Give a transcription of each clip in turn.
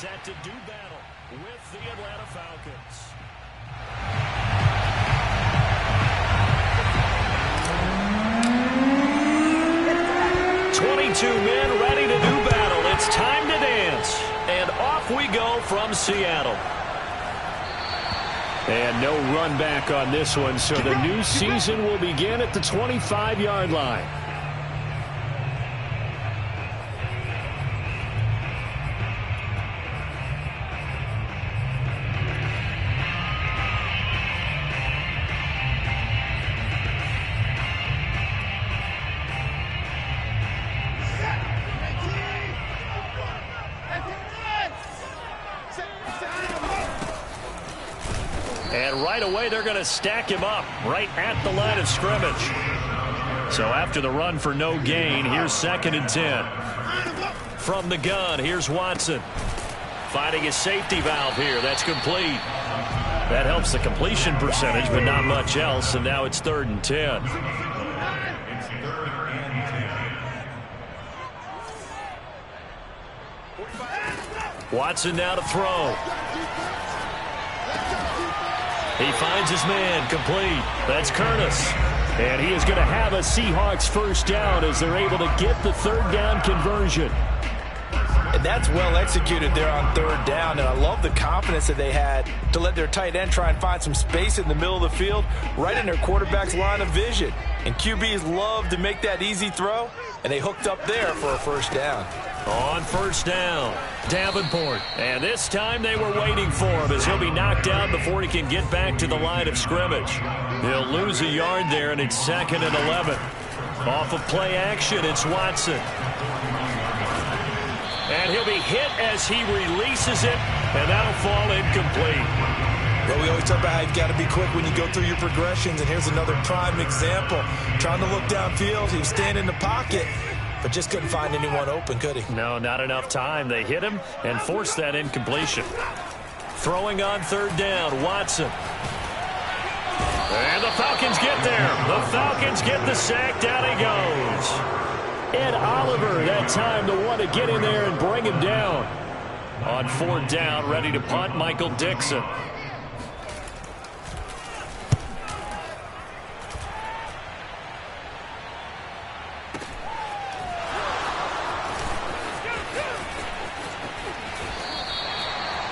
set to do battle with the Atlanta Falcons. Men ready to do battle. It's time to dance. And off we go from Seattle. And no run back on this one, so the new season will begin at the 25-yard line. And right away, they're going to stack him up right at the line of scrimmage. So after the run for no gain, here's 2nd and 10. From the gun, here's Watson. Finding his safety valve here. That's complete. That helps the completion percentage, but not much else. And now it's 3rd and 10. Watson now to throw. He finds his man, complete. That's Curtis. And he is going to have a Seahawks first down as they're able to get the 3rd down conversion. And that's well executed there on 3rd down. And I love the confidence that they had to let their tight end try and find some space in the middle of the field, right in their quarterback's line of vision. And QBs love to make that easy throw, and they hooked up there for a first down. On first down, Davenport. And this time they were waiting for him as he'll be knocked down before he can get back to the line of scrimmage. He'll lose a yard there, and it's 2nd and 11. Off of play action, it's Watson. And he'll be hit as he releases it, and that'll fall incomplete. Well, we always talk about how you've got to be quick when you go through your progressions, and here's another prime example. Trying to look downfield, he was standing in the pocket, but just couldn't find anyone open, could he? No, not enough time. They hit him and forced that incompletion. Throwing on 3rd down, Watson. And the Falcons get there. The Falcons get the sack. Down he goes. Ed Oliver, that time the one to get in there and bring him down. On 4th down, ready to punt, Michael Dixon.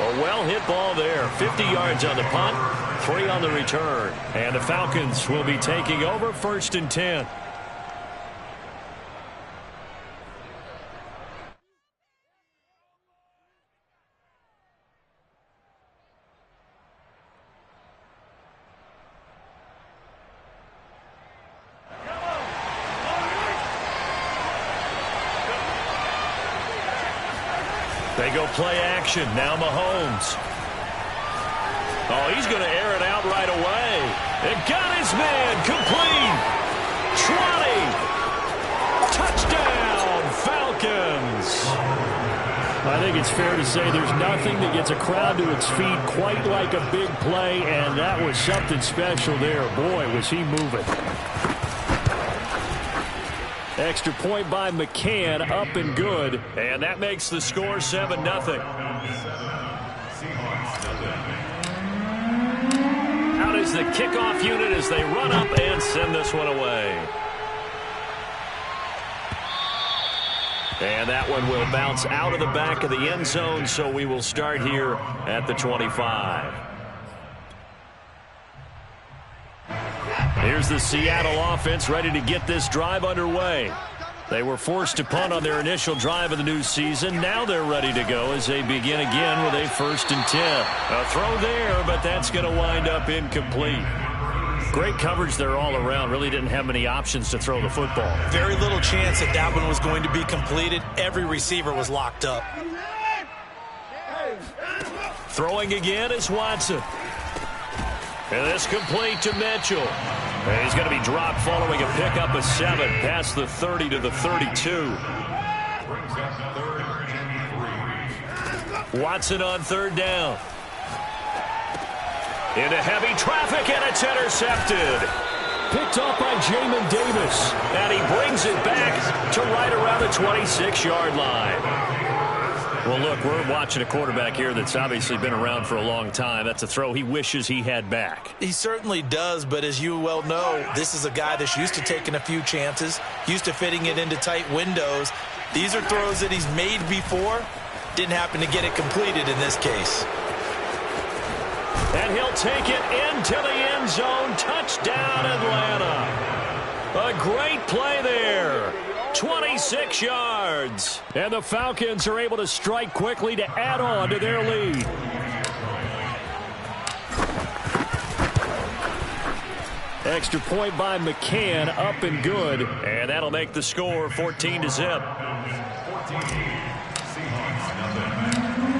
A well-hit ball there. 50 yards on the punt, 3 on the return. And the Falcons will be taking over 1st and 10. They go play action. Now Mahomes. Oh, he's going to air it out right away. And got his man. Complete. 20. Touchdown, Falcons. I think it's fair to say there's nothing that gets a crowd to its feet quite like a big play, and that was something special there. Boy, was he moving. Extra point by McCann, up and good. And that makes the score 7-0. Out is the kickoff unit as they run up and send this one away. And that one will bounce out of the back of the end zone, so we will start here at the 25. Here's the Seattle offense ready to get this drive underway. They were forced to punt on their initial drive of the new season. Now they're ready to go as they begin again with a 1st and 10. A throw there, but that's going to wind up incomplete. Great coverage there all around. Really didn't have many options to throw the football. Very little chance that that one was going to be completed. Every receiver was locked up. Throwing again is Watson. And this complete to Mitchell. And he's going to be dropped following a pickup of 7 past the 30 to the 32. Watson on 3rd down. Into heavy traffic, and it's intercepted. Picked off by Jamin Davis. And he brings it back to right around the 26-yard line. Well, look, we're watching a quarterback here that's obviously been around for a long time. That's a throw he wishes he had back. He certainly does, but as you well know, this is a guy that's used to taking a few chances, used to fitting it into tight windows. These are throws that he's made before. Didn't happen to get it completed in this case. And he'll take it into the end zone. Touchdown, Atlanta. A great play there. 26 yards. And the Falcons are able to strike quickly to add on to their lead. Extra point by McCann, up and good. And that'll make the score 14-0.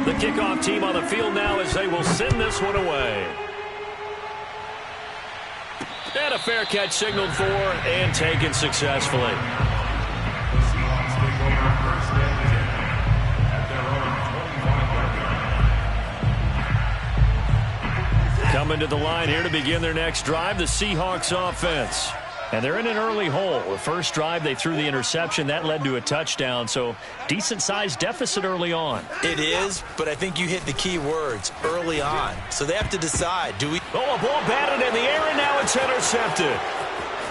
The kickoff team on the field now as they will send this one away. And a fair catch signaled for and taken successfully. Coming to the line here to begin their next drive, the Seahawks offense. And they're in an early hole. The first drive, they threw the interception. That led to a touchdown, so decent-sized deficit early on. It is, but I think you hit the key words, early on. So they have to decide, do we... Oh, a ball batted in the air, and now it's intercepted.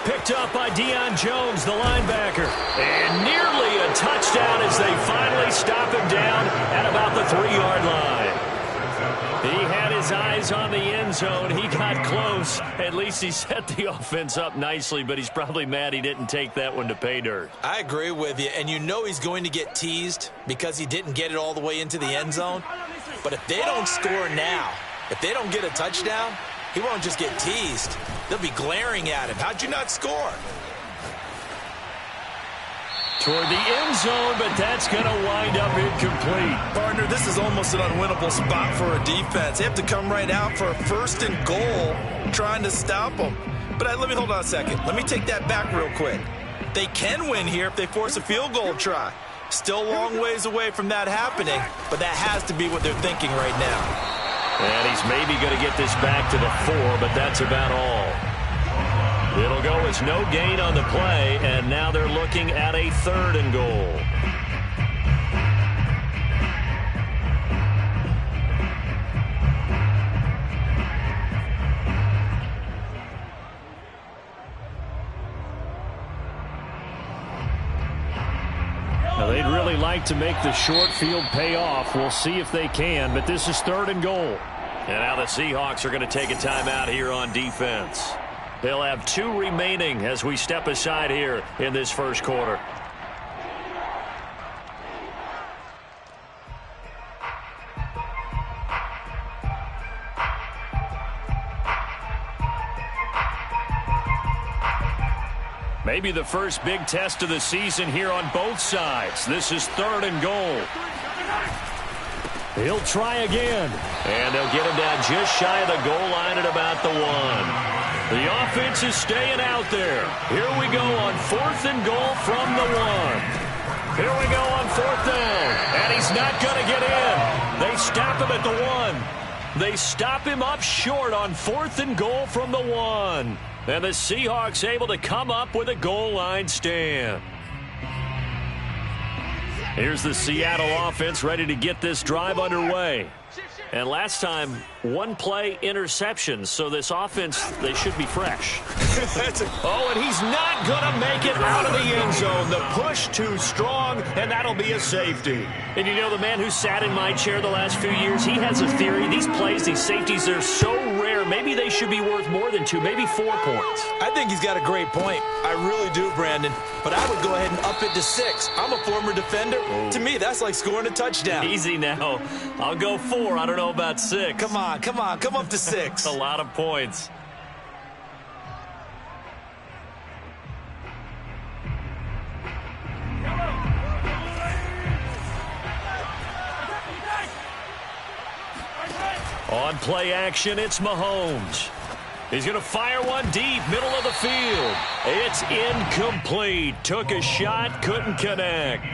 Picked up by Deion Jones, the linebacker. And nearly a touchdown as they finally stop him down at about the 3-yard line. He had his eyes on the end zone. He got close. At least he set the offense up nicely, but he's probably mad he didn't take that one to pay dirt. I agree with you, and you know he's going to get teased because he didn't get it all the way into the end zone. But if they don't score now, if they don't get a touchdown, he won't just get teased. They'll be glaring at him. How'd you not score? Toward the end zone, but that's going to wind up incomplete. Partner, this is almost an unwinnable spot for a defense. They have to come right out for a 1st and goal trying to stop them. But let me hold on a second. Let me take that back real quick. They can win here if they force a field goal try. Still a long ways away from that happening, but that has to be what they're thinking right now. And he's maybe going to get this back to the 4, but that's about all. It'll go as no gain on the play, and now they're looking at a 3rd and goal. Now they'd really like to make the short field pay off. We'll see if they can, but this is 3rd and goal. And now the Seahawks are going to take a timeout here on defense. They'll have 2 remaining as we step aside here in this first quarter. Maybe the first big test of the season here on both sides. This is 3rd and goal. He'll try again. And they'll get him down just shy of the goal line at about the 1. The offense is staying out there. Here we go on 4th and goal from the 1. Here we go on 4th down. And he's not going to get in. They stop him at the 1. They stop him up short on 4th and goal from the 1. And the Seahawks able to come up with a goal line stand. Here's the Seattle offense ready to get this drive underway. And last time, 1-play interceptions. So this offense, they should be fresh. Oh, and he's not going to make it out of the end zone. The push too strong, and that'll be a safety. And you know, the man who sat in my chair the last few years, he has a theory. These plays, these safeties, they're so rare. Maybe they should be worth more than 2, maybe 4 points. I think he's got a great point. I really do, Brandon. But I would go ahead and up it to 6. I'm a former defender. Oh. To me, that's like scoring a touchdown. Easy now. I'll go 4. I don't know about 6. Come on. Come up to 6. A lot of points. On play action, it's Mahomes. He's going to fire one deep, middle of the field. It's incomplete. Took a shot, couldn't connect.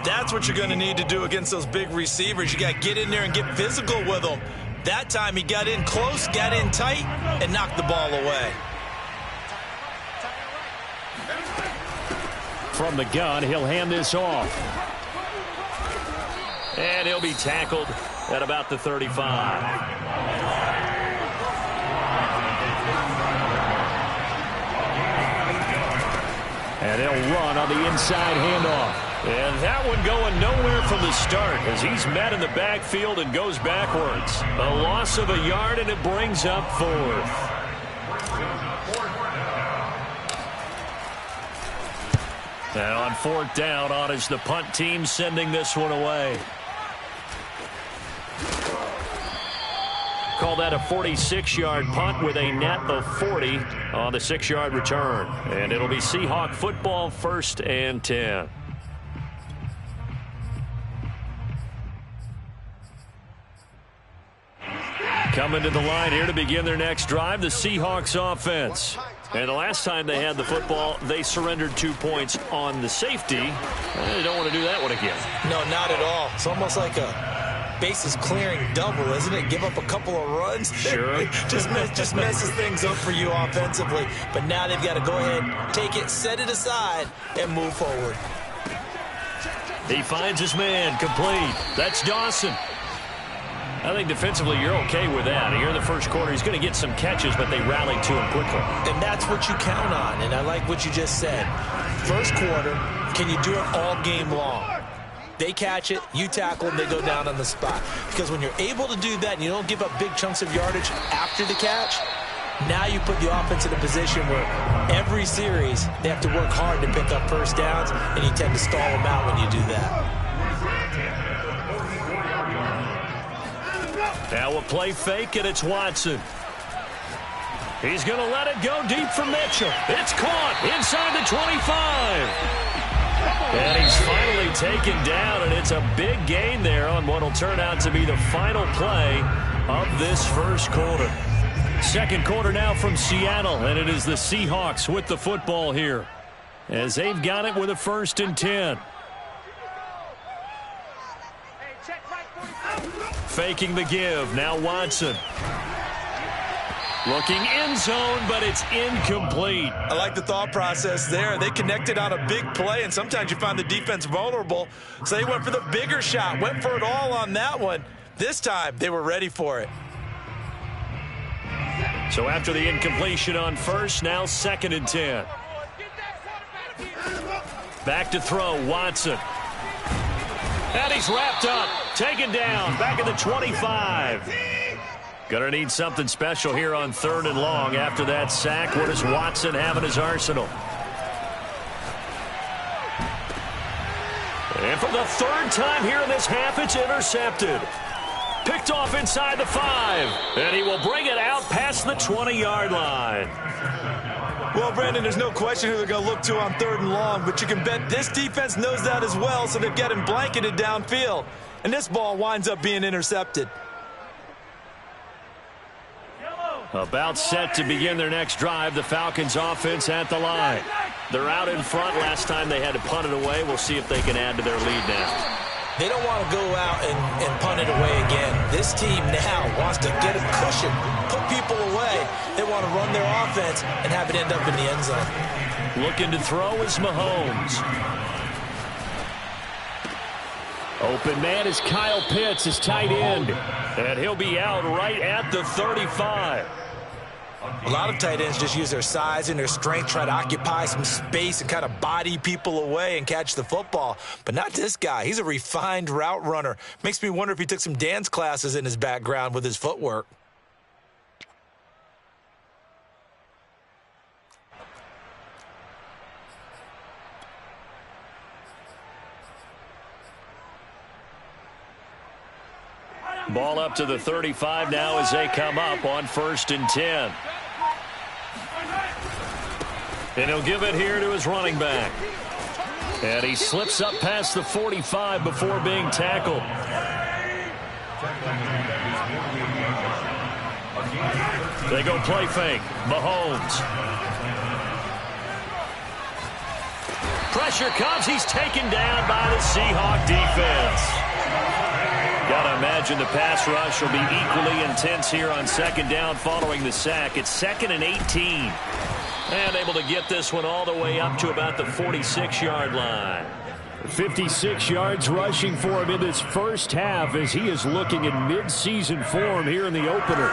That's what you're going to need to do against those big receivers. You got to get in there and get physical with them. That time he got in close, got in tight, and knocked the ball away. From the gun, he'll hand this off. And he'll be tackled at about the 35. And they'll run on the inside handoff. And that one going nowhere from the start as he's met in the backfield and goes backwards. A loss of a yard, and it brings up 4th. And on 4th down, on is the punt team sending this one away. Call that a 46-yard punt with a net of 40 on the 6-yard return. And it'll be Seahawk football, 1st and 10. Coming to the line here to begin their next drive, the Seahawks offense. And the last time they had the football, they surrendered 2 points on the safety. They don't want to do that one again. No, not at all. It's almost like a bases clearing double, isn't it? Give up a couple of runs. Sure. just messes things up for you offensively. But now they've got to go ahead, take it, set it aside, and move forward. He finds his man, complete. That's Dawson. I think defensively you're okay with that. Here in the first quarter, he's going to get some catches, but they rallied to him quickly. And that's what you count on, and I like what you just said. First quarter, can you do it all game long? They catch it, you tackle them, they go down on the spot. Because when you're able to do that and you don't give up big chunks of yardage after the catch, now you put the offense in a position where every series they have to work hard to pick up first downs, and you tend to stall them out when you do that. Now a play fake, and it's Watson. He's going to let it go deep for Mitchell. It's caught inside the 25. And he's finally taken down, and it's a big gain there on what will turn out to be the final play of this first quarter. Second quarter now from Seattle, and it is the Seahawks with the football here as they've got it with a 1st and 10. Faking the give. Now Watson. Looking end zone, but it's incomplete. I like the thought process there. They connected on a big play, and sometimes you find the defense vulnerable. So they went for the bigger shot, went for it all on that one. This time, they were ready for it. So after the incompletion on first, now 2nd and 10. Back to throw, Watson. And he's wrapped up, taken down, back at the 25. Gonna need something special here on 3rd and long after that sack. What does Watson have in his arsenal? And for the 3rd time here in this half, it's intercepted. Picked off inside the 5. And he will bring it out past the 20-yard line. Well, Brandon, there's no question who they're going to look to on 3rd and long, but you can bet this defense knows that as well, so they've got him blanketed downfield. And this ball winds up being intercepted. About set to begin their next drive, the Falcons offense at the line. They're out in front. Last time they had to punt it away. We'll see if they can add to their lead now. They don't want to go out and punt it away again. This team now wants to get a cushion, put people away. They want to run their offense and have it end up in the end zone. Looking to throw is Mahomes. Open man is Kyle Pitts, his tight end. And he'll be out right at the 35. A lot of tight ends just use their size and their strength, try to occupy some space and kind of body people away and catch the football. But not this guy. He's a refined route runner. Makes me wonder if he took some dance classes in his background with his footwork. Ball up to the 35 now as they come up on 1st and 10. And he'll give it here to his running back. And he slips up past the 45 before being tackled. They go play fake. Mahomes. Pressure comes. He's taken down by the Seahawk defense. Got to imagine the pass rush will be equally intense here on 2nd down following the sack. It's 2nd and 18. And able to get this one all the way up to about the 46-yard line. 56 yards rushing for him in this first half as he is looking in mid-season form here in the opener.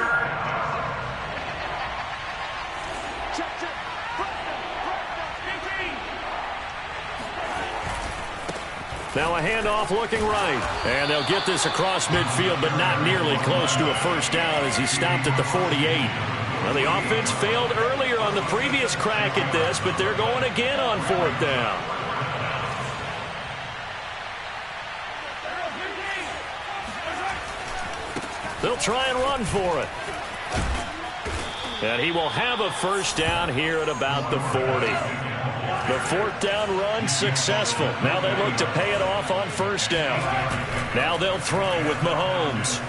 Now a handoff looking right. And they'll get this across midfield, but not nearly close to a first down as he stopped at the 48. Well, the offense failed earlier on the previous crack at this, but they're going again on fourth down. They'll try and run for it. And he will have a first down here at about the 40. The fourth down run successful. Now they look to pay it off on first down. Now they'll throw with Mahomes.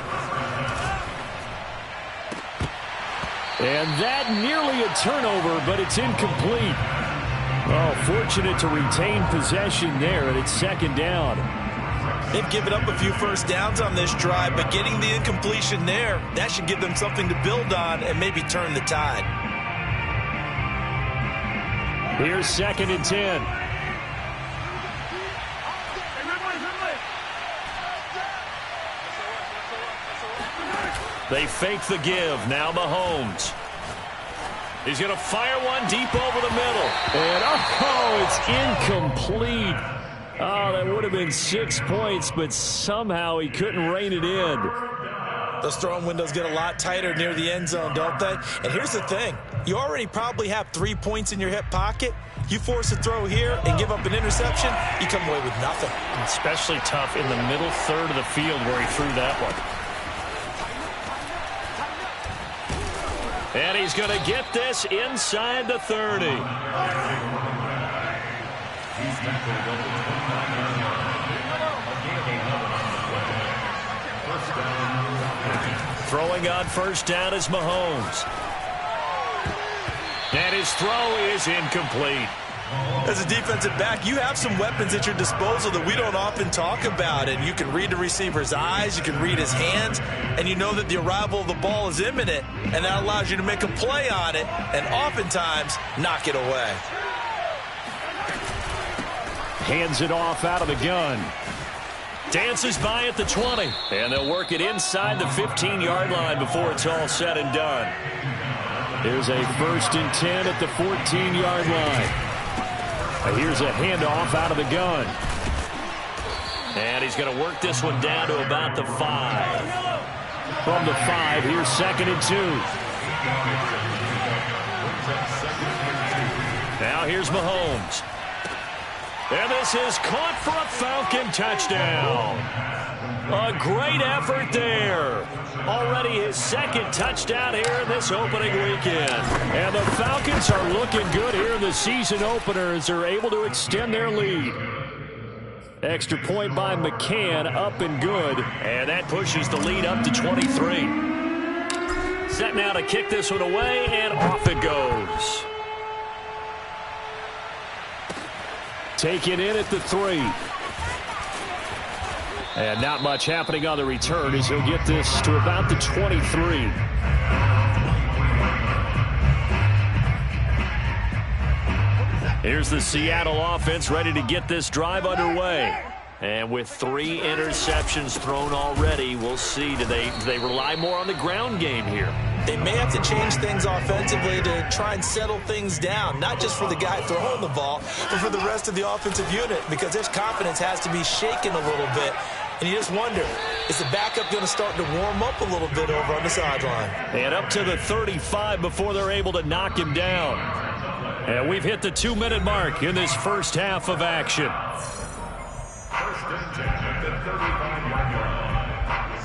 And that nearly a turnover, but it's incomplete. Oh, fortunate to retain possession there, and it's second down. They've given up a few first downs on this drive, but getting the incompletion there, that should give them something to build on and maybe turn the tide. Here's second and 10. They fake the give. Now Mahomes. He's going to fire one deep over the middle. And oh, it's incomplete. Oh, that would have been 6 points, but somehow he couldn't rein it in. Those throwing windows get a lot tighter near the end zone, don't they? And here's the thing. You already probably have 3 points in your hip pocket. You force a throw here and give up an interception, you come away with nothing. Especially tough in the middle third of the field where he threw that one. And he's going to get this inside the 30. Throwing on first down is Mahomes. And his throw is incomplete. As a defensive back, you have some weapons at your disposal that we don't often talk about. And you can read the receiver's eyes, you can read his hands, and you know that the arrival of the ball is imminent, and that allows you to make a play on it and oftentimes knock it away. Hands it off out of the gun. Dances by at the 20. And they'll work it inside the 15-yard line before it's all said and done. Here's a first and 10 at the 14-yard line. Here's a handoff out of the gun. And he's going to work this one down to about the 5. From the 5, here's second and 2. Now here's Mahomes. And this is caught for a Falcon touchdown. A great effort there. Already his second touchdown here in this opening weekend. And the Falcons are looking good here in the season opener as they're able to extend their lead. Extra point by McCann, up and good. And that pushes the lead up to 23. Set now to kick this one away, and off it goes. Take it in at the 3. And not much happening on the return as he'll get this to about the 23. Here's the Seattle offense ready to get this drive underway. And with 3 interceptions thrown already, we'll see. Do they rely more on the ground game here? They may have to change things offensively to try and settle things down, not just for the guy throwing the ball, but for the rest of the offensive unit, because their confidence has to be shaken a little bit. And you just wonder, is the backup going to start to warm up a little bit over on the sideline? And up to the 35 before they're able to knock him down. And we've hit the 2-minute mark in this first half of action.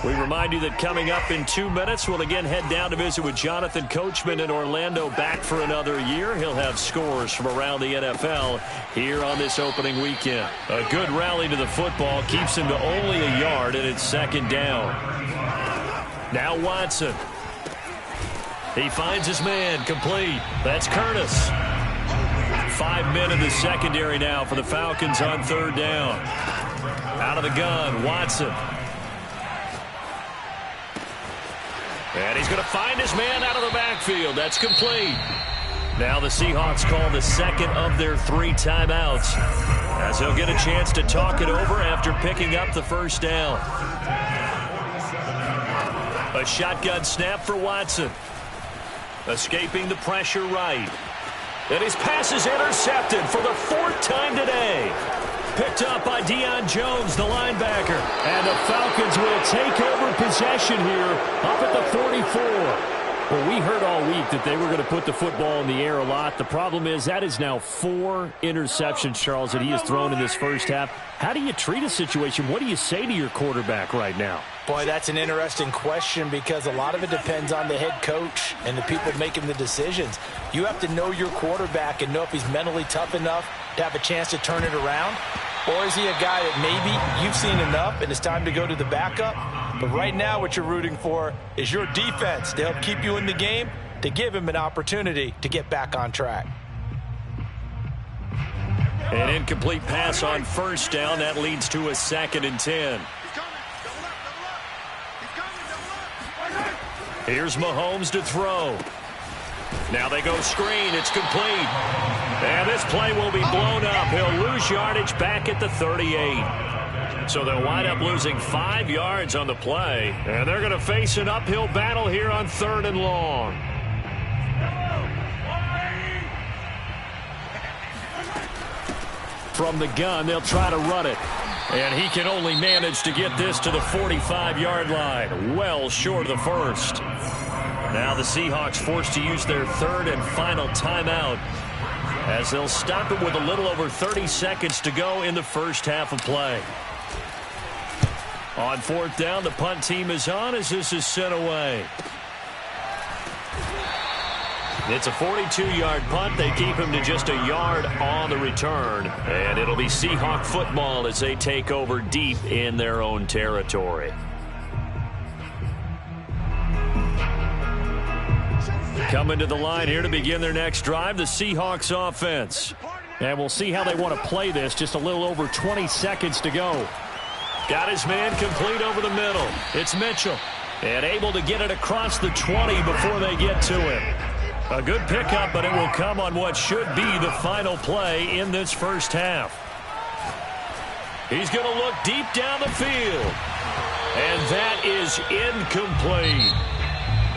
We remind you that coming up in 2 minutes, we'll again head down to visit with Jonathan Coachman in Orlando, back for another year. He'll have scores from around the NFL here on this opening weekend. A good rally to the football keeps him to only a yard, and it's second down. Now Watson. He finds his man, complete. That's Curtis. 5 men in the secondary now for the Falcons on third down. Out of the gun, Watson. And he's going to find his man out of the backfield. That's complete. Now the Seahawks call the second of their 3 timeouts, as they'll get a chance to talk it over after picking up the first down. A shotgun snap for Watson. Escaping the pressure right. And his pass is intercepted for the 4th time today. Picked up by Deion Jones, the linebacker. And the Falcons will take over possession here up at the 44. Well, we heard all week that they were going to put the football in the air a lot. The problem is that is now 4 interceptions, Charles, that he has thrown in this first half. How do you treat a situation? What do you say to your quarterback right now? Boy, that's an interesting question because a lot of it depends on the head coach and the people making the decisions. You have to know your quarterback and know if he's mentally tough enough to have a chance to turn it around. Or is he a guy that maybe you've seen enough and it's time to go to the backup? But right now what you're rooting for is your defense to help keep you in the game, to give him an opportunity to get back on track. An incomplete pass on first down. That leads to a 2nd and 10. Here's Mahomes to throw. Now they go screen. It's complete. And this play will be blown up. He'll lose yardage back at the 38. So they'll wind up losing 5 yards on the play. And they're going to face an uphill battle here on 3rd and long. From the gun, they'll try to run it. And he can only manage to get this to the 45-yard line. Well short of the first. Now the Seahawks forced to use their 3rd and final timeout, as they'll stop it with a little over 30 seconds to go in the first half of play. On 4th down, the punt team is on as this is sent away. It's a 42-yard punt. They keep him to just a yard on the return. And it'll be Seahawk football as they take over deep in their own territory. Coming to the line here to begin their next drive, the Seahawks offense. And we'll see how they want to play this. Just a little over 20 seconds to go. Got his man complete over the middle. It's Mitchell. And able to get it across the 20 before they get to him. A good pickup, but it will come on what should be the final play in this first half. He's going to look deep down the field. And that is incomplete.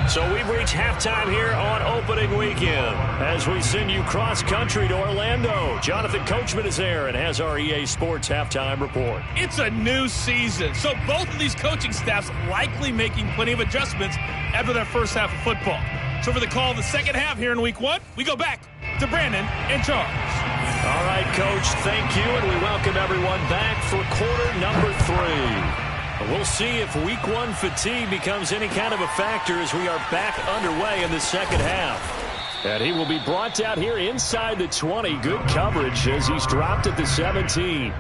So we've reached halftime here on opening weekend as we send you cross-country to Orlando. Jonathan Coachman is there and has our EA Sports halftime report. It's a new season, so both of these coaching staffs likely making plenty of adjustments after their first half of football. So for the call of the second half here in week 1, we go back to Brandon and Charles. All right, Coach, thank you, and we welcome everyone back for quarter number 3. We'll see if week 1 fatigue becomes any kind of a factor as we are back underway in the second half. And he will be brought out here inside the 20. Good coverage as he's dropped at the 17.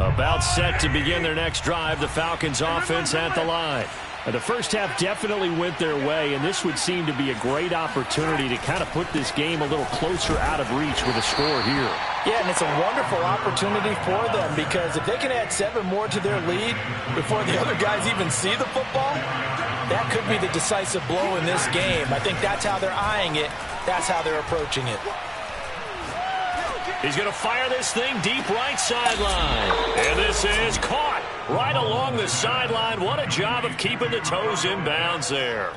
About set to begin their next drive, the Falcons offense at the line. And the first half definitely went their way, and this would seem to be a great opportunity to kind of put this game a little closer out of reach with a score here. Yeah, and it's a wonderful opportunity for them because if they can add 7 more to their lead before the other guys even see the football, that could be the decisive blow in this game. I think that's how they're eyeing it. That's how they're approaching it. He's going to fire this thing deep right sideline. And this is caught right along the sideline. What a job of keeping the toes in bounds there.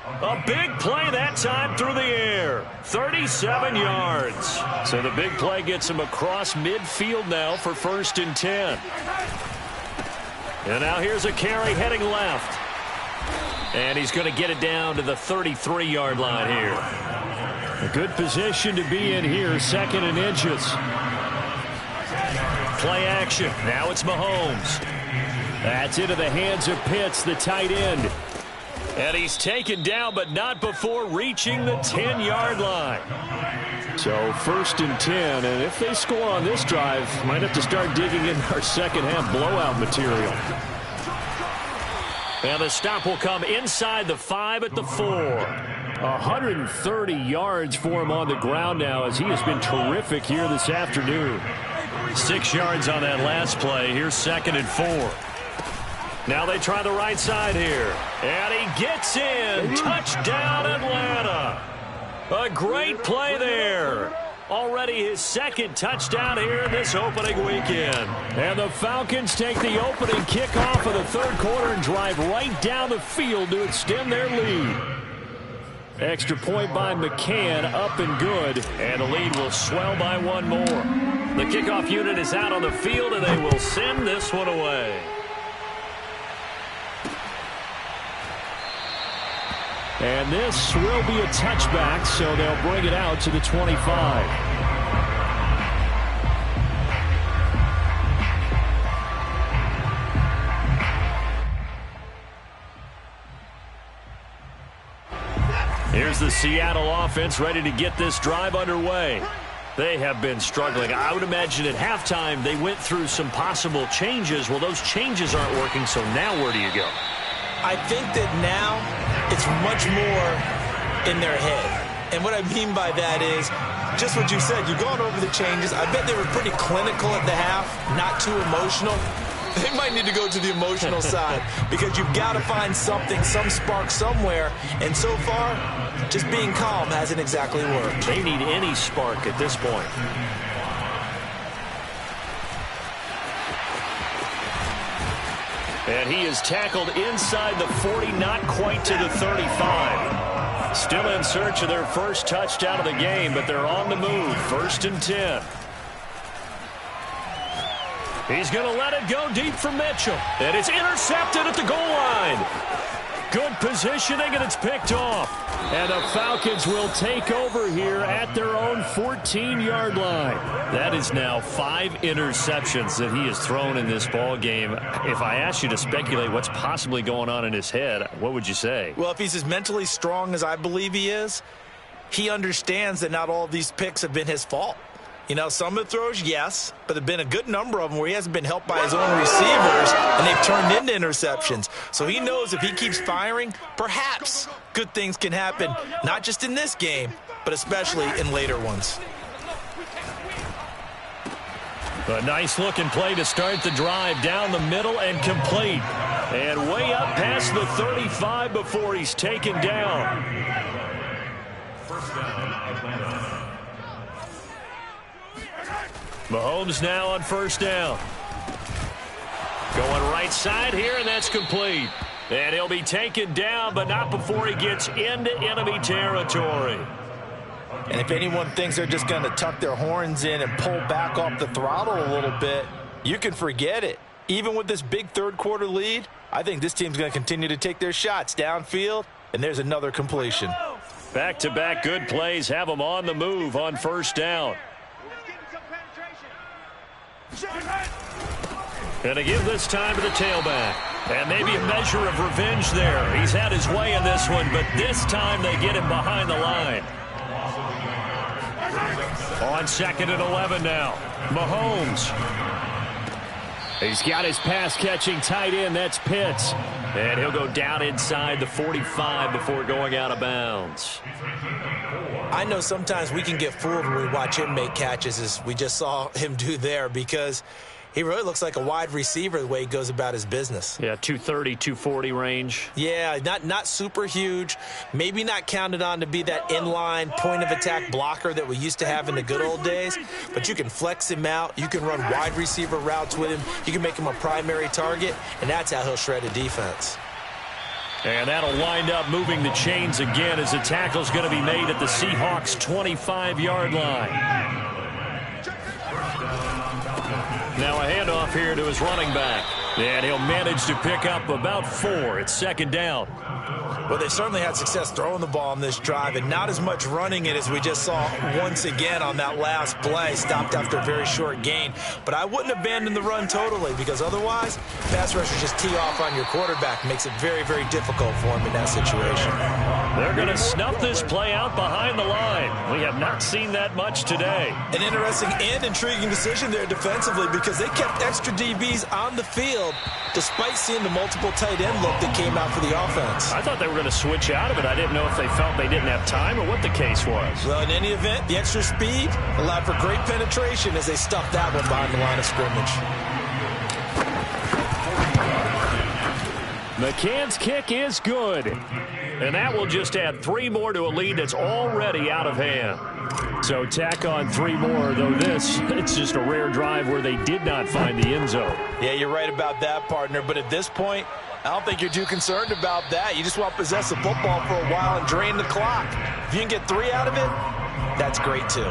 A big play that time through the air. 37 yards. So the big play gets him across midfield now for 1st and 10. And now here's a carry heading left. And he's going to get it down to the 33-yard line here. A good position to be in here, 2nd and inches. Play action. Now it's Mahomes. That's into the hands of Pitts, the tight end. And he's taken down, but not before reaching the 10-yard line. So 1st and 10, and if they score on this drive, might have to start digging in our second half blowout material. And the stop will come inside the 5 at the 4. 130 yards for him on the ground now as he has been terrific here this afternoon. 6 yards on that last play. Here's 2nd and 4. Now they try the right side here. And he gets in. Touchdown, Atlanta. A great play there. Already his second touchdown here in this opening weekend. And the Falcons take the opening kickoff of the third quarter and drive right down the field to extend their lead. Extra point by McCann, up and good. And the lead will swell by one more. The kickoff unit is out on the field, and they will send this one away. And this will be a touchback, so they'll bring it out to the 25. Here's the Seattle offense ready to get this drive underway. They have been struggling. I would imagine at halftime they went through some possible changes. Well, those changes aren't working, so now where do you go? I think that now it's much more in their head. And what I mean by that is just what you said. You've gone over the changes. I bet they were pretty clinical at the half, not too emotional. They might need to go to the emotional side because you've got to find something, some spark somewhere. And so far, just being calm hasn't exactly worked. They need any spark at this point. And he is tackled inside the 40, not quite to the 35. Still in search of their first touchdown of the game, but they're on the move. 1st and 10. He's going to let it go deep for Mitchell. And it's intercepted at the goal line. Good positioning, and it's picked off. And the Falcons will take over here at their own 14-yard line. That is now 5 interceptions that he has thrown in this ball game. If I asked you to speculate what's possibly going on in his head, what would you say? Well, if he's as mentally strong as I believe he is, he understands that not all of these picks have been his fault. You know, some of the throws, yes, but there have been a good number of them where he hasn't been helped by his own receivers, and they've turned into interceptions. So he knows if he keeps firing, perhaps good things can happen, not just in this game, but especially in later ones. A nice-looking play to start the drive down the middle and complete. And way up past the 35 before he's taken down. First down, Atlanta. Mahomes now on first down. Going right side here, and that's complete. And he'll be taken down, but not before he gets into enemy territory. And if anyone thinks they're just going to tuck their horns in and pull back off the throttle a little bit, you can forget it. Even with this big third quarter lead, I think this team's going to continue to take their shots downfield, and there's another completion. Back-to-back good plays have them on the move on first down. And to give this time to the tailback. And maybe a measure of revenge there. He's had his way in this one, but this time they get him behind the line. On 2nd and 11 now. Mahomes. He's got his pass-catching tight end. That's Pitts. And he'll go down inside the 45 before going out of bounds. I know sometimes we can get fooled when we watch him make catches, as we just saw him do there, because he really looks like a wide receiver the way he goes about his business. Yeah, 230, 240 range. Yeah, not super huge. Maybe not counted on to be that inline point-of-attack blocker that we used to have in the good old days, but you can flex him out. You can run wide receiver routes with him. You can make him a primary target, and that's how he'll shred a defense. And that'll wind up moving the chains again as the tackle's going to be made at the Seahawks' 25-yard line. Now a handoff here to his running back. And he'll manage to pick up about 4. It's 2nd down. Well, they certainly had success throwing the ball on this drive, and not as much running it as we just saw once again on that last play. Stopped after a very short gain. But I wouldn't abandon the run totally, because otherwise, pass rushers just tee off on your quarterback. Makes it very, very difficult for him in that situation. They're going to snuff this play out behind the line. We have not seen that much today. An interesting and intriguing decision there defensively, because they kept extra DBs on the field despite seeing the multiple tight end look that came out for the offense. I thought they were going to switch out of it. I didn't know if they felt they didn't have time or what the case was. Well, in any event, the extra speed allowed for great penetration as they stuffed that one behind the line of scrimmage. McCann's kick is good. And that will just add 3 more to a lead that's already out of hand. So tack on 3 more, though it's just a rare drive where they did not find the end zone. Yeah, you're right about that, partner. But at this point, I don't think you're too concerned about that. You just want to possess the football for a while and drain the clock. If you can get 3 out of it, that's great too.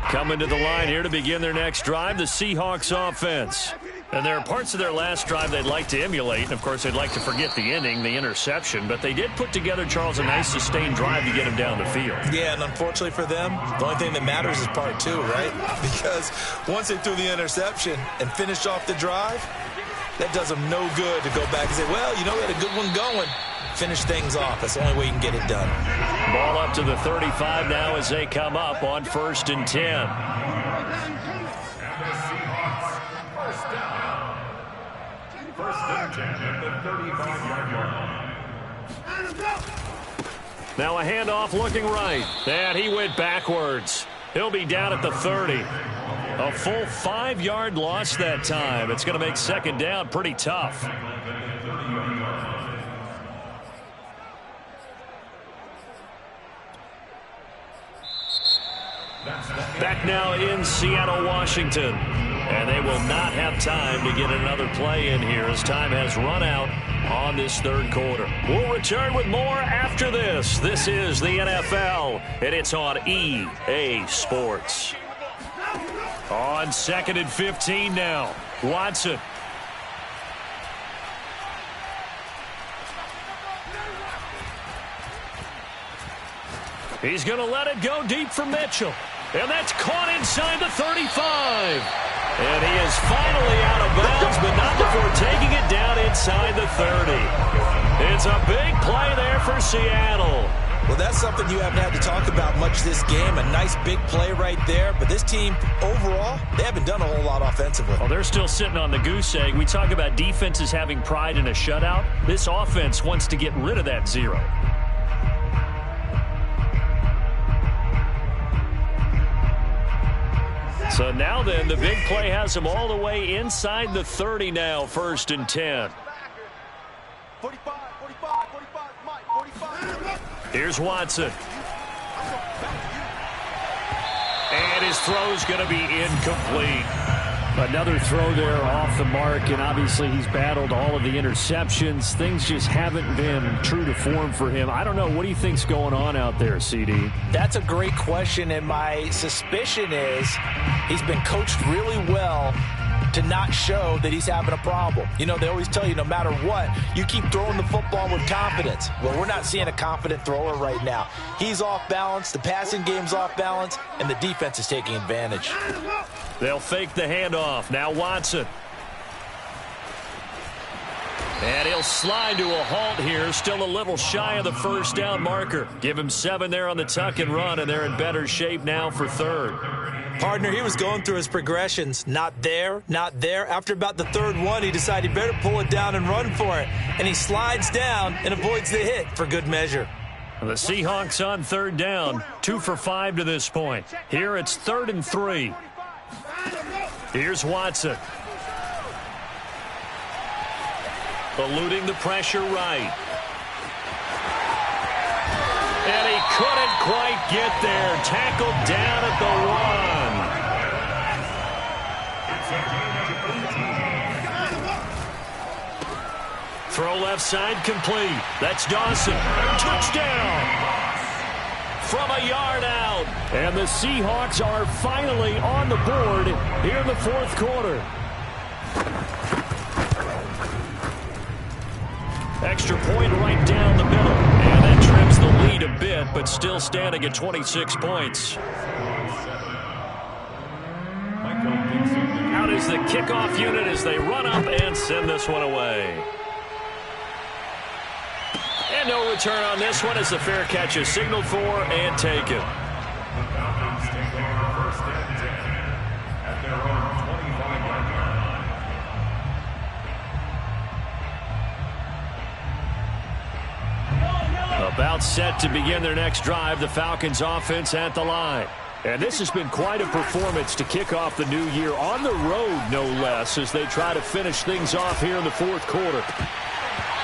Coming to the line here to begin their next drive, the Seahawks offense. And there are parts of their last drive they'd like to emulate. And, of course, they'd like to forget the ending, the interception. But they did put together, Charles, a nice sustained drive to get him down the field. Yeah, and unfortunately for them, the only thing that matters is part 2, right? Because once they threw the interception and finished off the drive, that does them no good to go back and say, well, you know, we had a good one going. Finish things off. That's the only way you can get it done. Ball up to the 35 now as they come up on 1st and 10. Now a handoff looking right. And he went backwards. He'll be down at the 30. A full 5-yard loss that time. It's going to make 2nd down pretty tough. Back now in Seattle, Washington. And they will not have time to get another play in here as time has run out on this 3rd quarter. We'll return with more after this. This is the NFL, and it's on EA Sports. On 2nd and 15 now, Watson. He's going to let it go deep for Mitchell. And that's caught inside the 35. And he is finally out of bounds, but not before taking it down inside the 30. It's a big play there for Seattle. Well, that's something you haven't had to talk about much this game. A nice big play right there. But this team, overall, they haven't done a whole lot offensively. Well, they're still sitting on the goose egg. We talk about defenses having pride in a shutout. This offense wants to get rid of that 0. So now then, the big play has them all the way inside the 30 now, 1st and 10. 45. Here's Watson. And his throw's going to be incomplete. Another throw there off the mark, and obviously he's battled all of the interceptions. Things just haven't been true to form for him. I don't know. What do you think's going on out there, CD? That's a great question, and my suspicion is he's been coached really well to not show that he's having a problem. You know, they always tell you no matter what, you keep throwing the football with confidence. Well, we're not seeing a confident thrower right now. He's off balance, the passing game's off balance, and the defense is taking advantage. They'll fake the handoff. Now Watson. And he'll slide to a halt here. Still a little shy of the 1st down marker. Give him 7 there on the tuck and run, and they're in better shape now for 3rd. Partner, he was going through his progressions. Not there, not there. After about the 3rd one, he decided he better pull it down and run for it. And he slides down and avoids the hit for good measure. The Seahawks on 3rd down. 2 for 5 to this point. Here it's 3rd and 3. Here's Watson. Eluding the pressure right. And he couldn't quite get there. Tackled down at the 1. Throw left side complete. That's Dawson. Touchdown. From a yard out. And the Seahawks are finally on the board here in the 4th quarter. Extra point right down the middle. And that trims the lead a bit, but still standing at 26 points. Out is the kickoff unit as they run up and send this one away. And no return on this one as the fair catch is signaled for and taken. A About set to begin their next drive, the Falcons offense at the line. And this has been quite a performance to kick off the new year on the road, no less, as they try to finish things off here in the fourth quarter.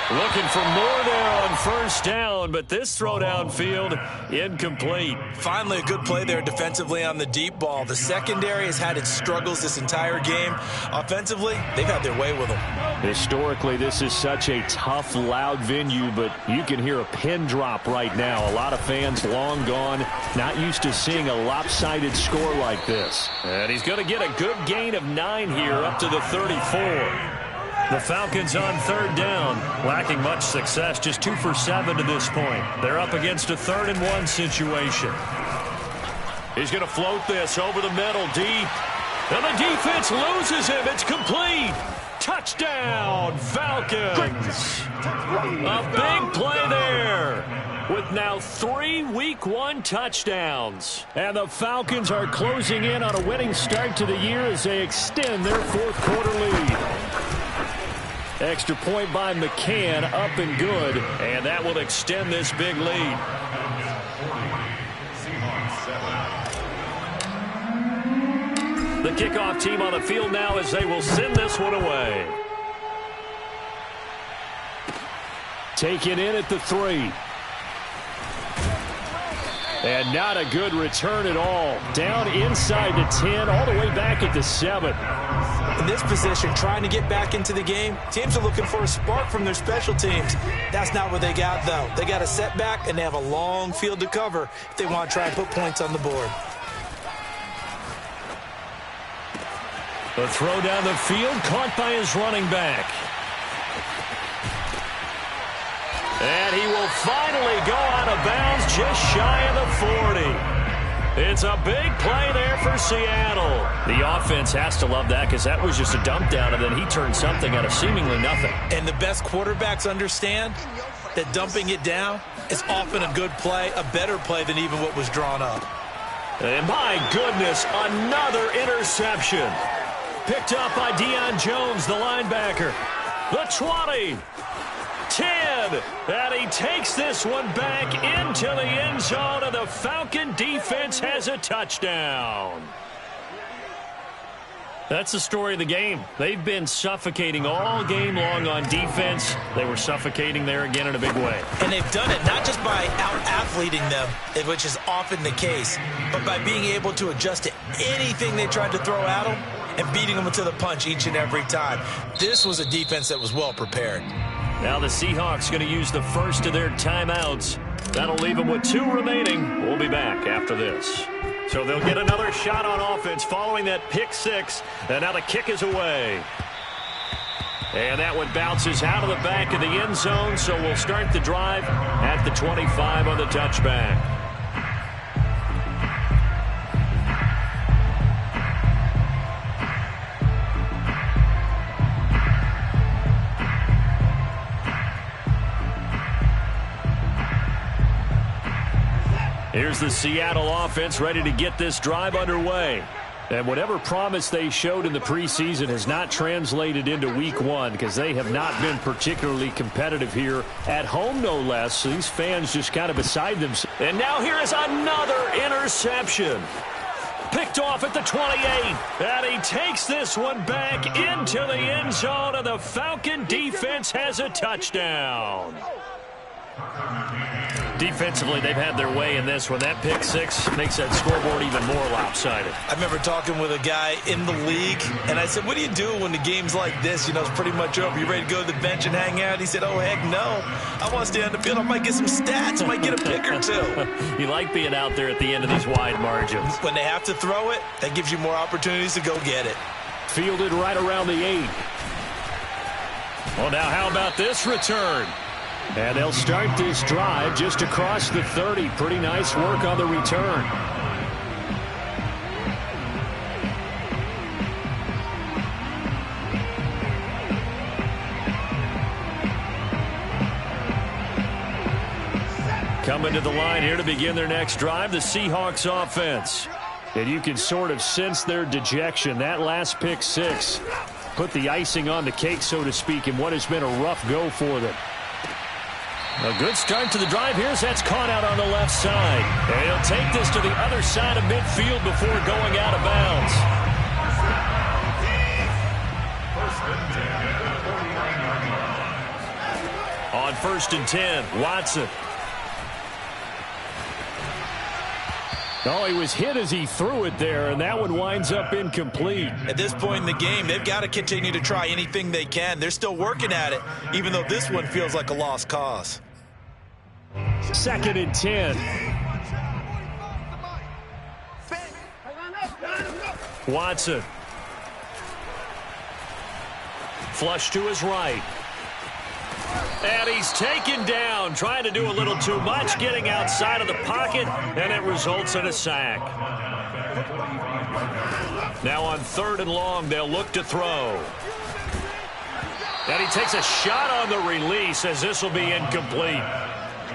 Looking for more there on first down, but this throw downfield incomplete. Finally a good play there defensively on the deep ball. The secondary has had its struggles this entire game. Offensively, they've had their way with them. Historically, this is such a tough, loud venue, but you can hear a pin drop right now. A lot of fans long gone, not used to seeing a lopsided score like this. And he's going to get a good gain of 9 here up to the 34. The Falcons on third down, lacking much success, just 2 for 7 to this point. They're up against a 3rd and 1 situation. He's going to float this over the middle deep. And the defense loses him. It's complete. Touchdown, Falcons. A big play there with now 3 Week 1 touchdowns. And the Falcons are closing in on a winning start to the year as they extend their fourth quarter lead. Extra point by McCann, up and good, and that will extend this big lead. The kickoff team on the field now as they will send this one away. Taken in at the 3. And not a good return at all. Down inside the 10, all the way back at the 7. In this position, trying to get back into the game, teams are looking for a spark from their special teams. That's not what they got, though. They got a setback, and they have a long field to cover if they want to try and put points on the board. The throw down the field, caught by his running back. And he will finally go out of bounds just shy of the 40. It's a big play there for Seattle. The offense has to love that because that was just a dump down, and then he turned something out of seemingly nothing. And the best quarterbacks understand that dumping it down is often a good play, a better play than even what was drawn up. And my goodness, another interception. Picked up by Deion Jones, the linebacker. The 20. 10, and he takes this one back into the end zone, and the Falcon defense has a touchdown. That's the story of the game. They've been suffocating all game long on defense. They were suffocating there again in a big way. And they've done it not just by out-athleting them, which is often the case, but by being able to adjust to anything they tried to throw at them and beating them to the punch each and every time. This was a defense that was well prepared. Now the Seahawks going to use the first of their timeouts. That'll leave them with 2 remaining. We'll be back after this. So they'll get another shot on offense following that pick 6. And now the kick is away. And that one bounces out of the back of the end zone. So we'll start the drive at the 25 on the touchback. Here's the Seattle offense ready to get this drive underway. And whatever promise they showed in the preseason has not translated into Week 1 because they have not been particularly competitive here at home, no less. So these fans just kind of beside themselves. And now here is another interception. Picked off at the 28. And he takes this one back into the end zone, and the Falcon defense has a touchdown. Defensively, they've had their way in this one. That pick 6 makes that scoreboard even more lopsided. I remember talking with a guy in the league, and I said, what do you do when the game's like this? You know, it's pretty much over. You ready to go to the bench and hang out? He said, oh, heck no. I want to stay on the field. I might get some stats. I might get a pick or 2. You like being out there at the end of these wide margins. When they have to throw it, that gives you more opportunities to go get it. Fielded right around the 8. Well, now how about this return? And they'll start this drive just across the 30. Pretty nice work on the return. Coming to the line here to begin their next drive, the Seahawks offense. And you can sort of sense their dejection. That last pick 6 put the icing on the cake, so to speak, in what has been a rough go for them. A good start to the drive here as that's caught out on the left side. And he'll take this to the other side of midfield before going out of bounds. On 1st and 10, Watson. Oh, he was hit as he threw it there, and that one winds up incomplete. At this point in the game, they've got to continue to try anything they can. They're still working at it, even though this one feels like a lost cause. 2nd and 10. Watson. Flush to his right. And he's taken down, trying to do a little too much, getting outside of the pocket, and it results in a sack. Now on 3rd and long, they'll look to throw. And he takes a shot on the release as this will be incomplete.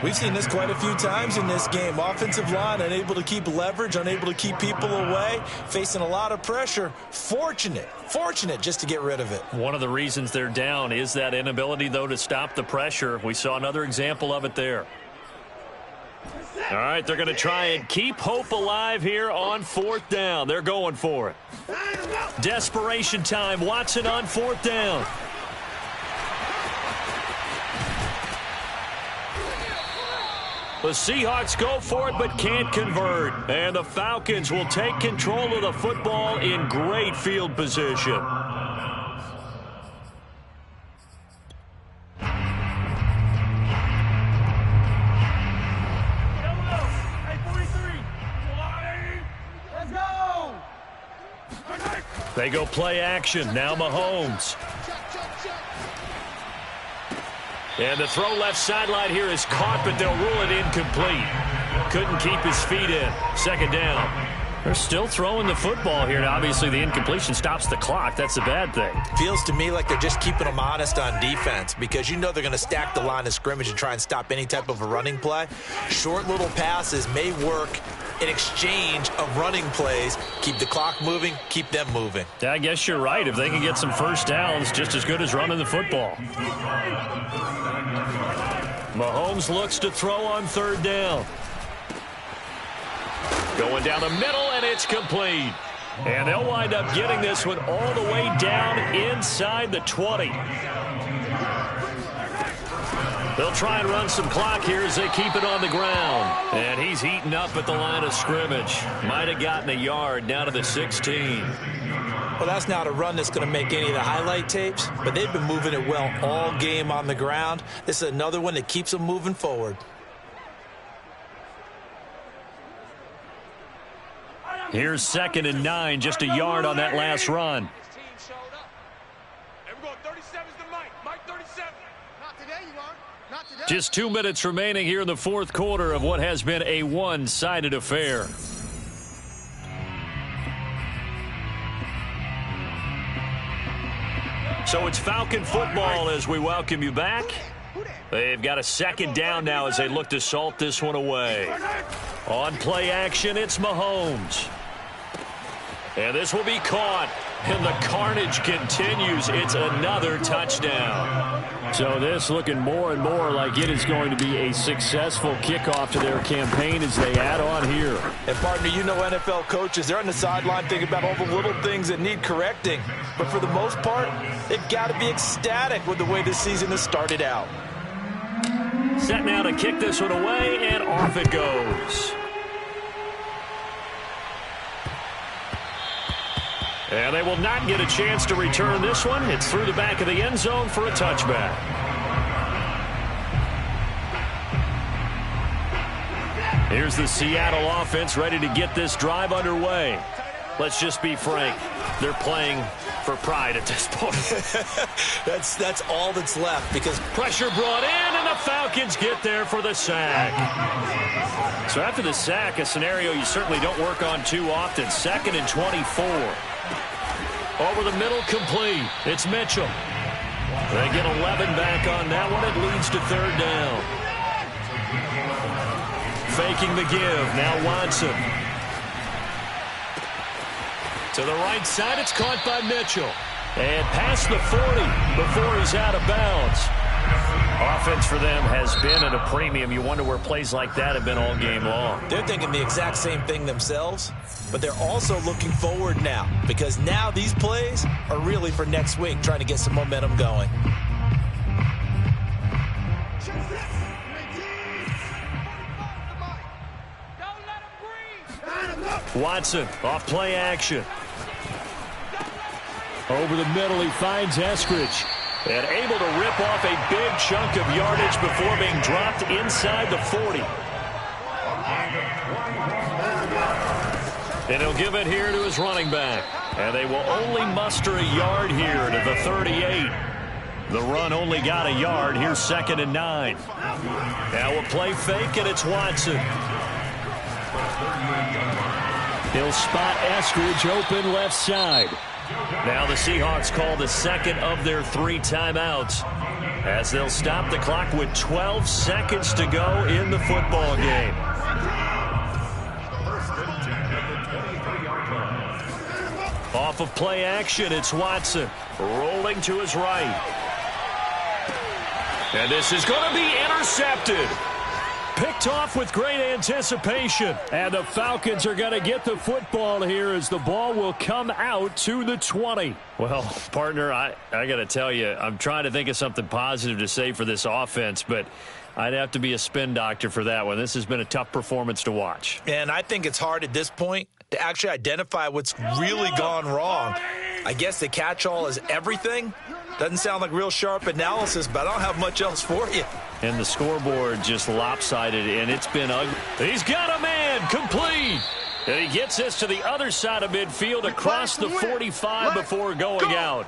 We've seen this quite a few times in this game. Offensive line unable to keep leverage, unable to keep people away, facing a lot of pressure. Fortunate just to get rid of it. One of the reasons they're down is that inability, though, to stop the pressure. We saw another example of it there. All right, they're going to try and keep hope alive here on 4th down. They're going for it. Desperation time. Watson on 4th down. The Seahawks go for it but can't convert. And the Falcons will take control of the football in great field position. They go play action. Now Mahomes. And the throw left sideline here is caught, but they'll rule it incomplete. Couldn't keep his feet in. 2nd down. They're still throwing the football here. Now, obviously, the incompletion stops the clock. That's the bad thing. Feels to me like they're just keeping them honest on defense because you know they're going to stack the line of scrimmage and try and stop any type of a running play. Short little passes may work in exchange of running plays. Keep the clock moving, keep them moving. I guess you're right. If they can get some first downs, just as good as running the football. Mahomes looks to throw on 3rd down. Going down the middle, and it's complete. And they'll wind up getting this one all the way down inside the 20. They'll try and run some clock here as they keep it on the ground. And he's heating up at the line of scrimmage. Might have gotten a yard down to the 16. Well, that's not a run that's going to make any of the highlight tapes, but they've been moving it well all game on the ground. This is another one that keeps them moving forward. Here's 2nd and 9, just a yard on that last run. Just 2 minutes remaining here in the 4th quarter of what has been a one-sided affair. So it's Falcon football as we welcome you back. They've got a 2nd down now as they look to salt this one away. On play action, it's Mahomes. And this will be caught. And the carnage continues. It's another touchdown. So this looking more and more like it is going to be a successful kickoff to their campaign as they add on here. And, partner, you know NFL coaches, they're on the sideline thinking about all the little things that need correcting. But for the most part, they've got to be ecstatic with the way this season has started out. Set now to kick this one away, and off it goes. And they will not get a chance to return this one. It's through the back of the end zone for a touchback. Here's the Seattle offense ready to get this drive underway. Let's just be frank. They're playing for pride at this point. That's all that's left because pressure brought in, and the Falcons get there for the sack. So after the sack, a scenario you certainly don't work on too often. 2nd and 24. Over the middle, complete. It's Mitchell. They get 11 back on that one. It leads to 3rd down. Faking the give. Now Watson. To the right side, it's caught by Mitchell. And past the 40 before he's out of bounds. Offense for them has been at a premium. You wonder where plays like that have been all game long. They're thinking the exact same thing themselves, but they're also looking forward now because now these plays are really for next week, trying to get some momentum going. Watson off play action. Over the middle, he finds Eskridge. And able to rip off a big chunk of yardage before being dropped inside the 40. And he'll give it here to his running back. And they will only muster a yard here to the 38. The run only got a yard. Here's 2nd and 9. Now a play fake, and it's Watson. He'll spot Eskridge open left side. Now the Seahawks call the second of their 3 timeouts as they'll stop the clock with 12 seconds to go in the football game. Off of play action, it's Watson rolling to his right. And this is going to be intercepted. Picked off with great anticipation. And the Falcons are going to get the football here as the ball will come out to the 20. Well, partner, I got to tell you, I'm trying to think of something positive to say for this offense, but I'd have to be a spin doctor for that one. This has been a tough performance to watch. And I think it's hard at this point to actually identify what's really gone wrong. I guess the catch-all is everything. Doesn't sound like real sharp analysis, but I don't have much else for you. And the scoreboard just lopsided, and it's been ugly. He's got a man, complete. And he gets this to the other side of midfield across the 45 before going out.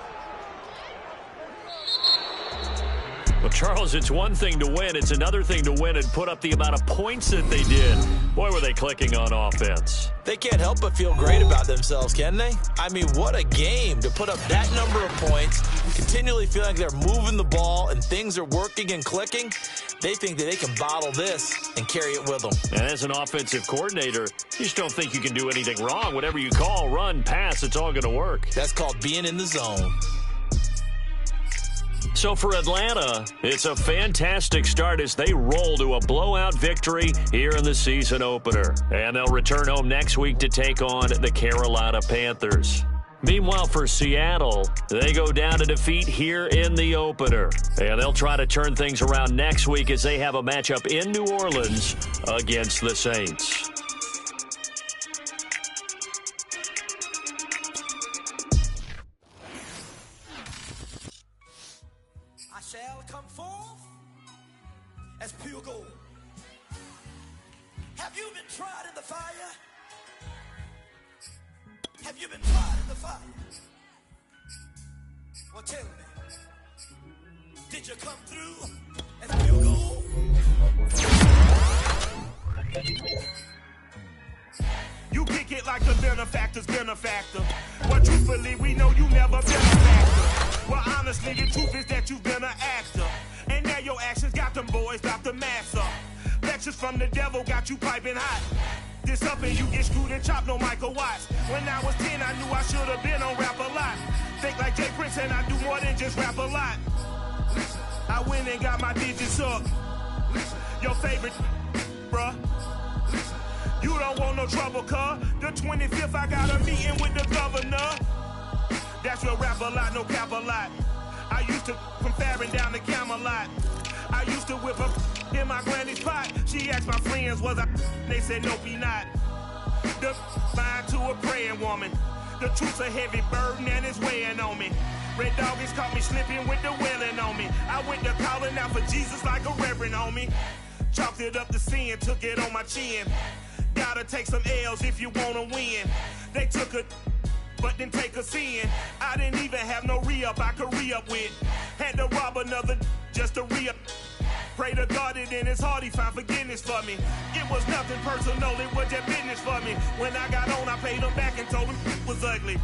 Well, Charles, it's one thing to win. It's another thing to win and put up the amount of points that they did. Boy, were they clicking on offense. They can't help but feel great about themselves, can they? I mean, what a game to put up that number of points, continually feeling like they're moving the ball and things are working and clicking. They think that they can bottle this and carry it with them. And as an offensive coordinator, you just don't think you can do anything wrong. Whatever you call, run, pass, it's all going to work. That's called being in the zone. So for Atlanta, it's a fantastic start as they roll to a blowout victory here in the season opener. And they'll return home next week to take on the Carolina Panthers. Meanwhile, for Seattle, they go down to defeat here in the opener. And they'll try to turn things around next week as they have a matchup in New Orleans against the Saints. Come forth as pure gold. Have you been tried in the fire? Have you been tried in the fire? Well, tell me, did you come through as pure gold? You kick it like the benefactor's benefactor. Well, truthfully, we know you never been a factor. Well, honestly, the truth is that you've been an actor. And now your actions got them boys, got the mask up. Lectures from the devil got you piping hot. This up and you get screwed and chopped, no Michael Watts. When I was 10, I knew I should have been on Rap a Lot. Think like Jay Prince and I do more than just rap a lot. I went and got my digits up. Your favorite, bruh. You don't want no trouble, cuz. The 25th, I got a meeting with the governor. That's real rap a lot, no cap a lot. I used to from Farron down to Camelot. I used to whip up in my granny's pot. She asked my friends, was I? They said, nope, he not. The fine to a praying woman. The truth's a heavy burden and it's weighing on me. Red Doggies caught me slipping with the wailing on me. I went to calling out for Jesus like a reverend on me. Chalked it up to sin, took it on my chin. Gotta take some L's if you wanna win. They took a but didn't take a sin. I didn't even have no re-up I could re-up with. Had to rob another just to re-up. Pray to God that in his heart he found forgiveness for me. It was nothing personal, it was just business for me. When I got on, I paid him back and told him it was ugly.